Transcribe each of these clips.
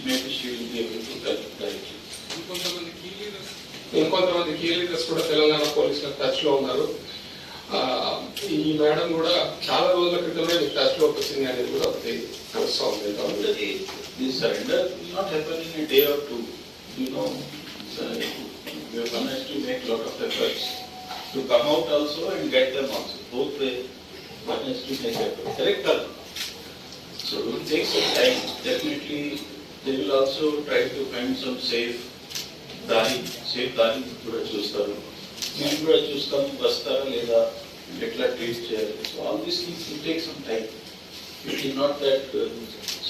maybe she will be able to help directly. ఇంకొంతమంది key leaders కూడా తెలంగాణ పోలీసుల touch లో ఉన్నారు. ఈ మేడం కూడా చాలా రోజుల క్రితమే టచ్ లోకి వచ్చింది అనేది కూడా ఒకటి తెలుస్తా ఉంది. The surrender will not happen in a day or two. You know, one has to make lot of efforts to come out also and get them also. Both way, one has to make effort. Correct? So it will take some time. Definitely, they will also try to find some safe dari కూడా చూస్తారు. మేము కూడా చూస్తాం వస్తారా లేదా ఎట్లా treat చేయాలి. So all these things will take some time. It is not that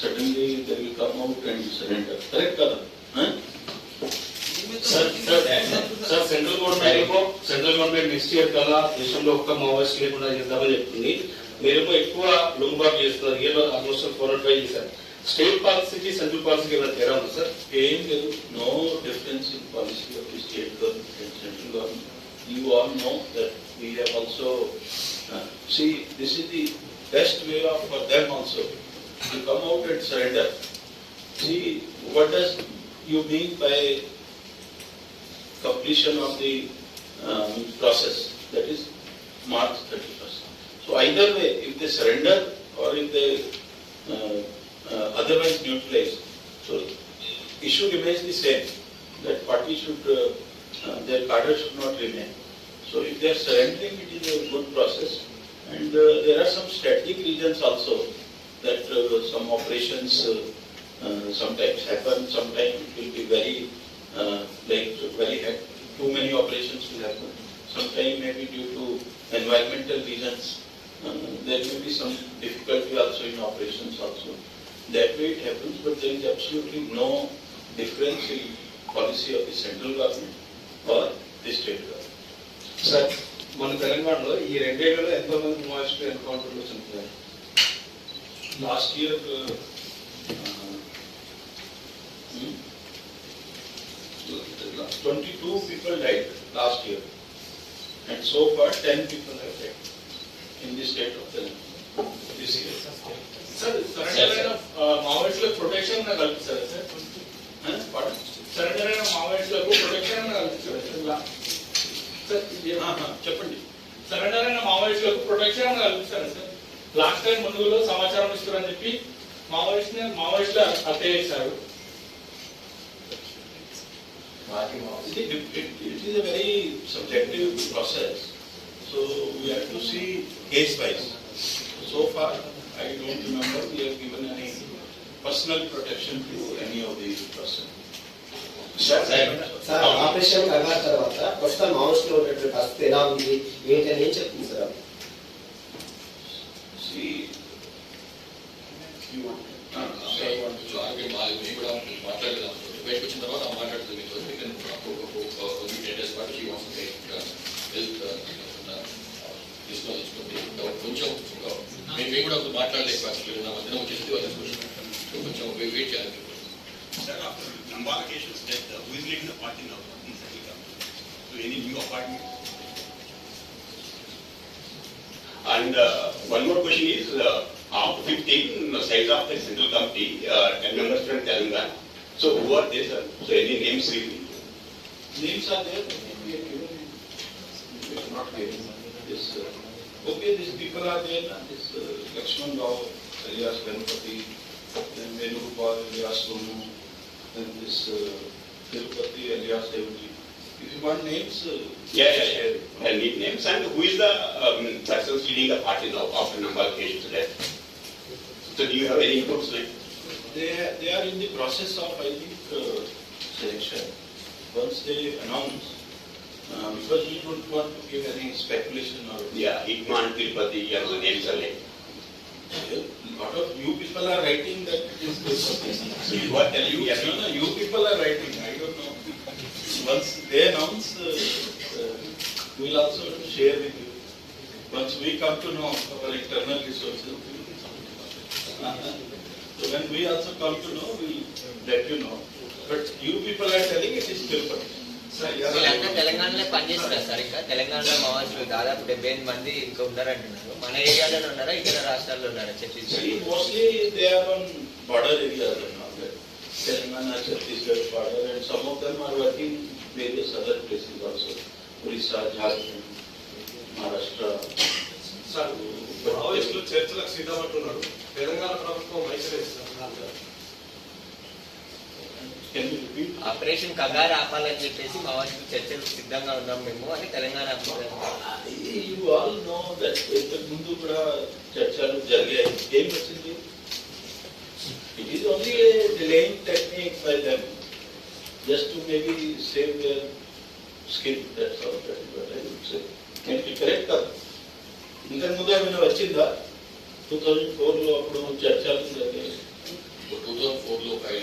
suddenly they will come out and surrender. Correct కదా? Sir central government next year కల్లా దేశంలో ఒక్క మావోయిస్ట్ లేకుండా చేద్దామని చెప్తుంది. మీరేమో ఎక్కువ లొంగుబాటు చేస్తున్నారు. ఇయర్ ఆల్మోస్ట్ 405 చేశారు. స్టేట్ పాలసీకి సెంట్రల్ పాలసీకి ఏమైనా తేడా ఉంది సార్? ఏం లేదు. No difference in policy of the state government and central government. You all know that we have also see this is the best way of for them also to come out and surrender. See, what does you mean by completion of the process? That is March 31st. So either way, if they surrender or if they otherwise neutralize, so issue remains the same. That party should their cadre should not remain. So if they are surrendering, it is a good process. And there are some strategic reasons also that some operations sometimes happen. Sometimes it will be very too many operations will happen. Sometimes maybe due to environmental reasons, there may be some difficulty also in operations also. That way it happens, but there is absolutely no difference in policy of the central government or the state government. Sir మన తెలంగాణలో ఈ 2 ఏళ్లలో ఎంతమంది మావోయిస్టులు ఎన్కౌంటర్లో చనిపోయారు? Last year 22 people died last year, and so far 10 people have died in the state of Telangana this year. Sir, surrender మావోయిస్టులకు protection కల్పిస్తారా సార్? సరెండర్ అయిన మావోయిస్టులకు ప్రొటెక్షన్ కల్పిస్తారా సార్? చెప్పండి. సరెండర్ అయిన మావోయిస్టులకు ప్రొటెక్షన్ కల్పిస్తారా సార్? లాస్ట్ టైం మునుగులో సమాచారం ఇస్తారని చెప్పి మావోయిస్టులు హత్య చేశారు. It is a very subjective process, so we have to see case wise. So far, I don't remember we have given any personal protection to any of these persons. Sir operation కర్మ తర్వాత ప్రస్తుతం మావోయిస్టులో ఉన్నటువంటి పరిస్థితి ఎలా ఉంది ఏంటని ఏం చెప్తుంది సార్? See, you want మాట్లాడదాం బయటకు వచ్చిన తర్వాత మాట్లాడుతుంది కొంచెం మేము కూడా మాట్లాడలేదు నా మధ్యన వచ్చేసి కొంచెం వెయిట్ చేయాలి. Sir, after Nambala Keshav's death, who is leading the party now in Central Government? So any new appointment? And one more question is, of 15 sides of the central committee, 10 members from Telangana. So who are they, sir? So any names really? names are there? We have given names. We have not given this. Okay, these people are there. This Lakshman Rao, alias Ganpati, then Venugopal, alias Sonu, then this Tirupati, alias Devji. If you want names, Yeah. I need names. And who is the persons leading the party now after Nambala Keshav's death? So do you have any inputs? they are in the process of, I think, selection. Once they announce, because we don't want to give any speculation or. Yeah, Hitman, Tirupati, and the names are like. A lot of you people are writing that it is Tirupati. So you are telling me? No, you people are writing. I don't know. Once they announce, we will also share with you. Once we come to know our internal resources, so when we also come to know, we will let you know. But you people are telling it is Tirupati. వీళ్ళంతా తెలంగాణలో పనిచేస్తున్నారు sir. ఇంకా తెలంగాణలో మావోయిస్టులు దాదాపు 78 మంది ఇంకా ఉన్నారంటున్నారు. మన ఏరియాలో ఉన్నారా, ఇతర రాష్ట్రాల్లో ఉన్నారా? Mostly they are on border areas and all that. Telangana, Chhattisgarh, border, and some of them are working in various other places also. Orissa, Jharkhand, Maharashtra. Sir మావోయిస్టులు చర్చలకు సిద్ధమంటున్నారు. తెలంగాణ ప్రభుత్వం వైఖరిస్తారు. Can you repeat? Operation Kagar ఆపాలని చెప్పేసి మావోయిస్టులు చర్చలకు సిద్ధంగా ఉన్నాం మేము అని Telangana You all know that ఇంతకు ముందు కూడా చర్చలు జరిగాయి. ఏం వచ్చింది? It is only a delaying technique by them, just to maybe save their skin. That's all. That is what I would say. Can you correct that? ఇంతకు ముందు ఏమైనా వచ్చిందా? 2004 లో అప్పుడు చర్చలు జరిగాయి. 2004 లో ఫైల్